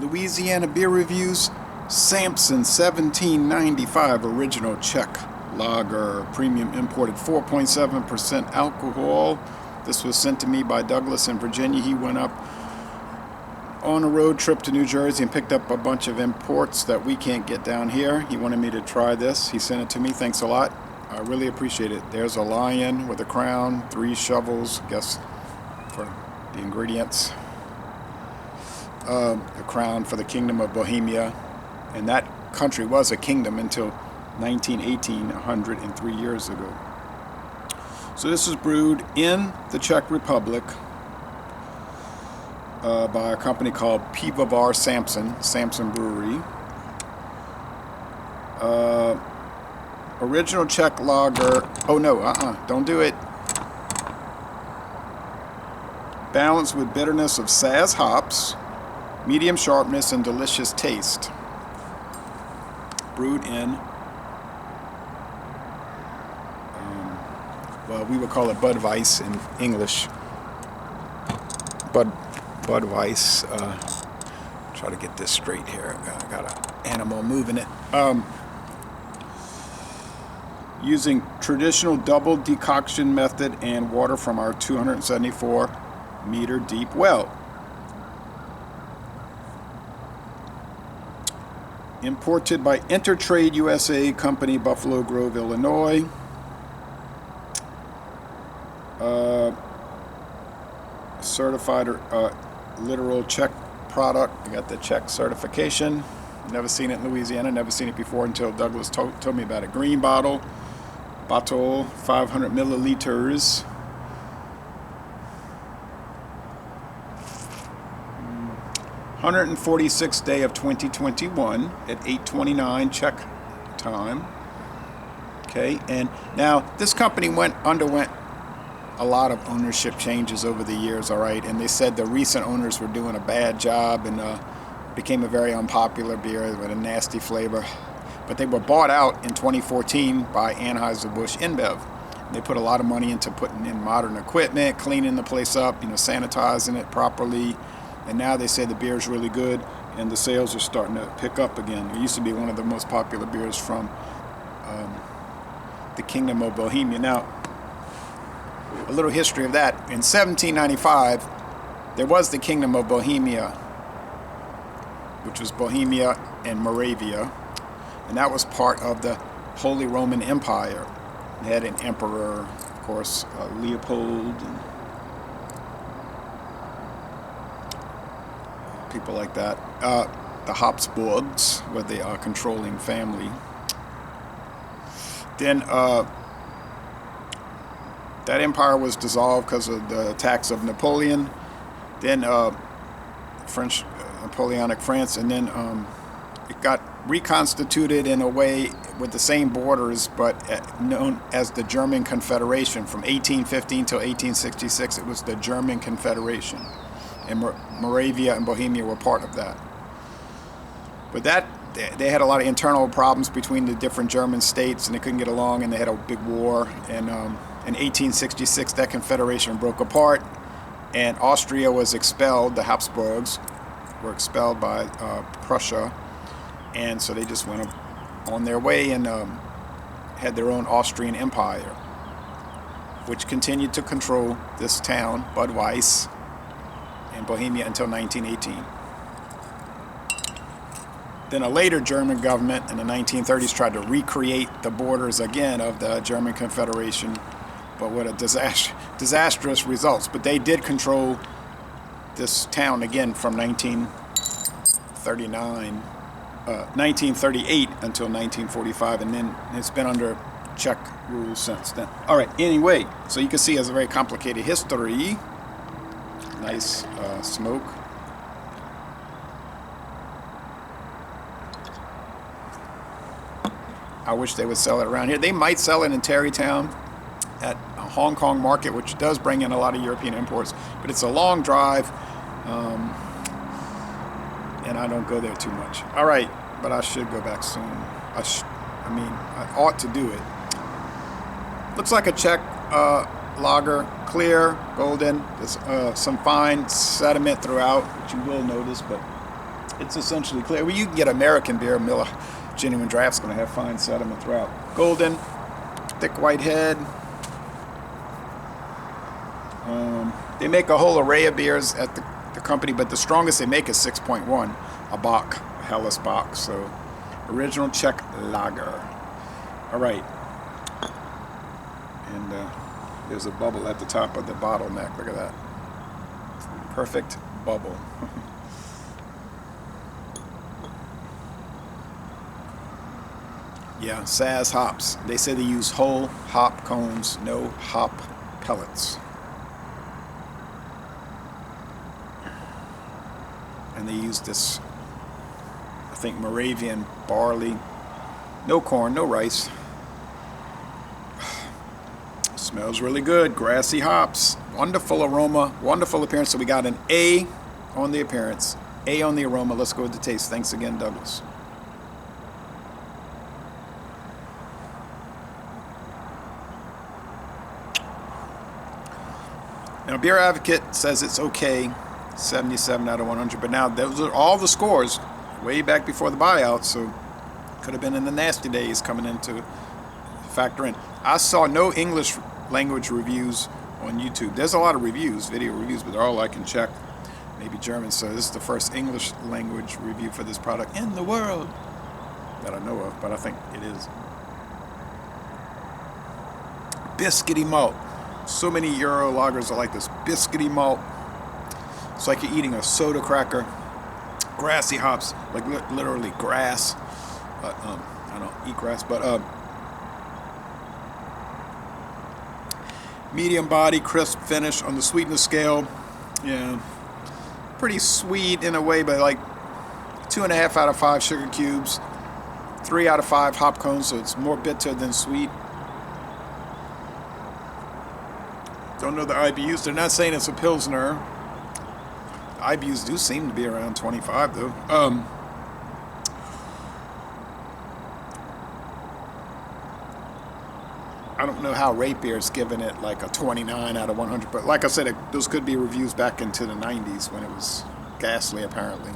Louisiana beer reviews. Samson 1795 original Czech lager, premium imported, 4.7% alcohol. This was sent to me by Douglas in Virginia. He went up on a road trip to New Jersey and picked up a bunch of imports that we can't get down here. He wanted me to try this. He sent it to me. Thanks a lot. I really appreciate it. There's a lion with a crown, 3 shovels, guess for the ingredients. A crown for the Kingdom of Bohemia. And that country was a kingdom until 1918, 103 years ago. So this is brewed in the Czech Republic by a company called Pivovar Samson Brewery. Original Czech lager. Oh no, don't do it. Balanced with bitterness of Saaz hops, medium sharpness, and delicious taste. Brewed in, well, we would call it Budweiss in English. Budweiss. Try to get this straight here. I got an animal moving it. Using traditional double decoction method and water from our 274 meter deep well. Imported by Intertrade USA Company, Buffalo Grove, Illinois. Certified literal Czech product. I got the Czech certification. Never seen it in Louisiana. Never seen it before until Douglas told me about it. Green bottle, 500 milliliters. 146th day of 2021 at 8:29 Czech time. Okay, and now this company underwent a lot of ownership changes over the years, all right, and they said the recent owners were doing a bad job and became a very unpopular beer with a nasty flavor. But they were bought out in 2014 by Anheuser-Busch InBev. They put a lot of money into putting in modern equipment, cleaning the place up, sanitizing it properly. And now they say the beer is really good and the sales are starting to pick up again. It used to be one of the most popular beers from the Kingdom of Bohemia. Now, a little history of that. In 1795, there was the Kingdom of Bohemia, which was Bohemia and Moravia. And that was part of the Holy Roman Empire. They had an emperor, of course, Leopold, and people like that. The Habsburgs were the controlling family. Then that empire was dissolved because of the attacks of Napoleon. Then French, Napoleonic France, and then it got reconstituted in a way with the same borders, but known as the German Confederation. From 1815 till 1866, it was the German Confederation. And Moravia and Bohemia were part of that. But they had a lot of internal problems between the different German states, and they couldn't get along, and they had a big war. And in 1866, that confederation broke apart, and Austria was expelled. The Habsburgs were expelled by Prussia, and so they just went on their way and had their own Austrian Empire, which continued to control this town, Budweiss, in Bohemia until 1918. Then a later German government in the 1930s tried to recreate the borders again of the German Confederation, but with a disastrous results. But they did control this town again from 1938 until 1945, and then it's been under Czech rule since then. All right, anyway, so you can see it has a very complicated history. Nice smoke. I wish they would sell it around here. They might sell it in Tarrytown at a Hong Kong market, which does bring in a lot of European imports, but it's a long drive, and I don't go there too much. All right, but I should go back soon. I ought to do it. Looks like a Czech lager, clear, golden. There's some fine sediment throughout, which you will notice, but It's essentially clear. Well, you can get American beer. Miller Genuine Draft's going to have fine sediment throughout. Golden, thick white head. They make a whole array of beers at the company, but the strongest they make is 6.1, a Bock, a Helles Bock. So, original Czech lager. All right. And there's a bubble at the top of the bottleneck. Look at that. Perfect bubble. Yeah, Saaz hops. They say they use whole hop cones, no hop pellets. And they use this, I think, Moravian barley. No corn, no rice. Smells really good. Grassy hops. Wonderful aroma. Wonderful appearance. So we got an A on the appearance. A on the aroma. Let's go with the taste. Thanks again, Douglas. Now, Beer Advocate says it's okay. 77 out of 100. But now, those are all the scores way back before the buyout. So could have been in the nasty days coming into factor in. I saw no English language reviews on YouTube. There's a lot of reviews, video reviews, but they're all like in Czech, maybe German. So this is the first English language review for this product in the world that I know of, but I think it is. Biscuity malt. So many Euro lagers are like this. Biscuity malt. It's like you're eating a soda cracker. Grassy hops, like literally grass. But I don't eat grass, but medium body, crisp finish on the sweetness scale. Yeah, pretty sweet in a way, but like 2.5 out of 5 sugar cubes, 3 out of 5 hop cones, so it's more bitter than sweet. Don't know the IBUs. They're not saying it's a Pilsner. The IBUs do seem to be around 25 though. I don't know how Rate Beer's giving it like a 29 out of 100, but like I said, those could be reviews back into the 90s when it was ghastly, apparently.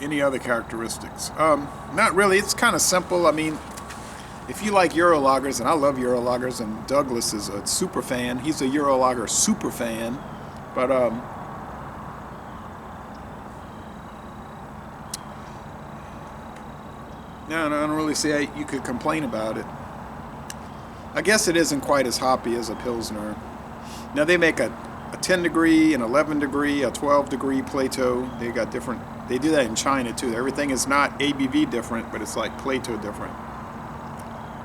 Any other characteristics? Not really. It's kind of simple. I mean, if you like Euro lagers, and I love Euro lagers, and Douglas is a super fan. He's a Euro lager super fan. But no, I don't really see how you could complain about it. I guess it isn't quite as hoppy as a Pilsner. Now they make a 10 degree, an 11 degree, a 12 degree Plato. They got different. They do that in China too. Everything is not ABV different, but it's like Plato different.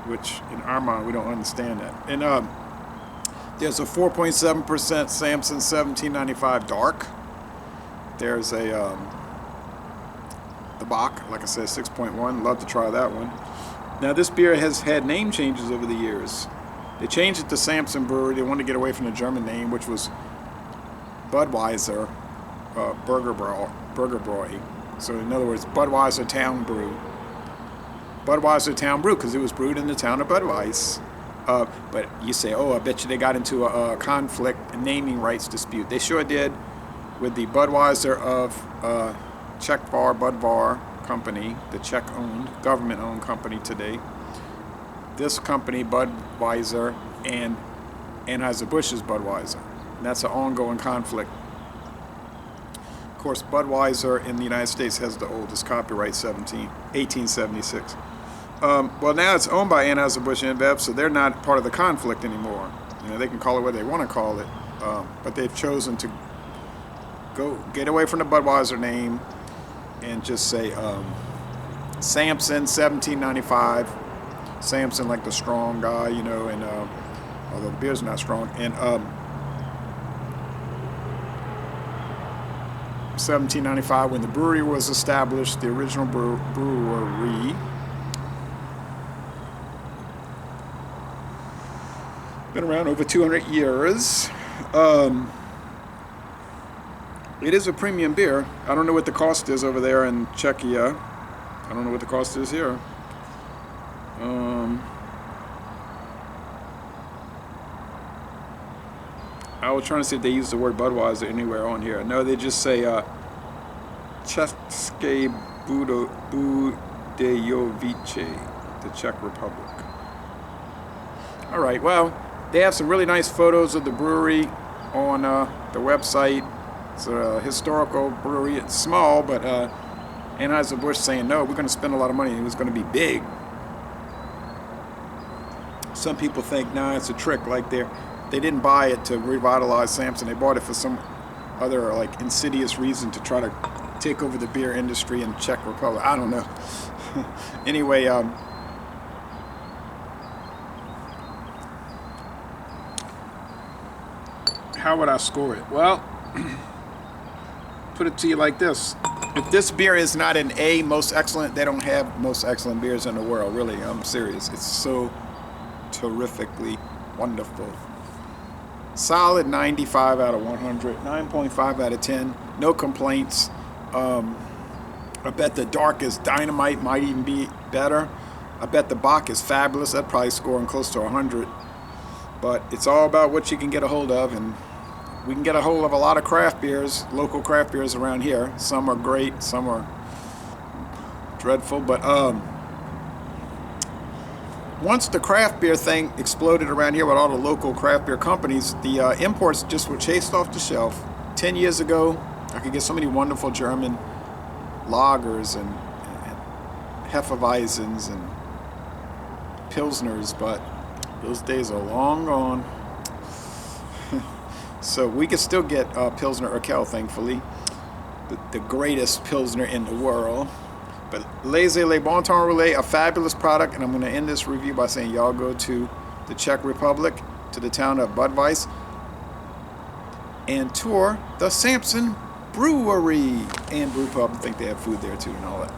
Which in our mind we don't understand that. And there's a 4.7% Samson 1795 dark. There's a the Bock, like I said, 6.1. Love to try that one. Now this beer has had name changes over the years. They changed it to Samson Brewery. They wanted to get away from the German name, which was Budweiser Burger Brew. So in other words, Budweiser Town Brew. Budweiser Town Brew, because it was brewed in the town of Budweis. But you say, oh, I bet you they got into a conflict, a naming rights dispute. They sure did with the Budweiser of Czechvar Budvar company, the Czech-owned, government-owned company today. This company, Budweiser, and Anheuser-Busch's Budweiser. And that's an ongoing conflict. Of course, Budweiser in the United States has the oldest copyright, 1876. Well, now it's owned by Anheuser-Busch InBev, so they're not part of the conflict anymore. You know, they can call it what they want to call it, but they've chosen to get away from the Budweiser name and just say Samson 1795. Samson, like the strong guy, you know, and although the beer's not strong, and 1795 when the brewery was established, the original brewery. Been around over 200 years. It is a premium beer. I don't know what the cost is over there in Czechia. I don't know what the cost is here. I was trying to see if they use the word Budweiser anywhere on here. No, they just say České Budějovice, the Czech Republic. All right, well, they have some really nice photos of the brewery on the website. It's a historical brewery. It's small, but Anheuser-Busch saying, no, we're going to spend a lot of money. It was going to be big. Some people think, nah, it's a trick. Like they didn't buy it to revitalize Samson. They bought it for some other like insidious reason to try to take over the beer industry in Czech Republic. I don't know. Anyway, how would I score it? Well, put it to you like this. If this beer is not an A, most excellent, they don't have most excellent beers in the world. Really, I'm serious. It's so terrifically wonderful. Solid 95 out of 100, 9.5 out of 10. No complaints. I bet the Darkest Dynamite might even be better. I bet the Bach is fabulous. That'd probably scoring close to 100. But it's all about what you can get a hold of, and we can get a hold of a lot of craft beers, local craft beers around here. Some are great, some are dreadful, but once the craft beer thing exploded around here with all the local craft beer companies, the imports just were chased off the shelf. 10 years ago, I could get so many wonderful German lagers and Hefeweizens and Pilsners, but those days are long gone. So we can still get Pilsner Urquell, thankfully, the greatest Pilsner in the world. But Laissez les Bon Temps Roulés, a fabulous product, and I'm going to end this review by saying y'all go to the Czech Republic, to the town of Budweis, and tour the Samson Brewery and Brew Pub. I think they have food there too and all that.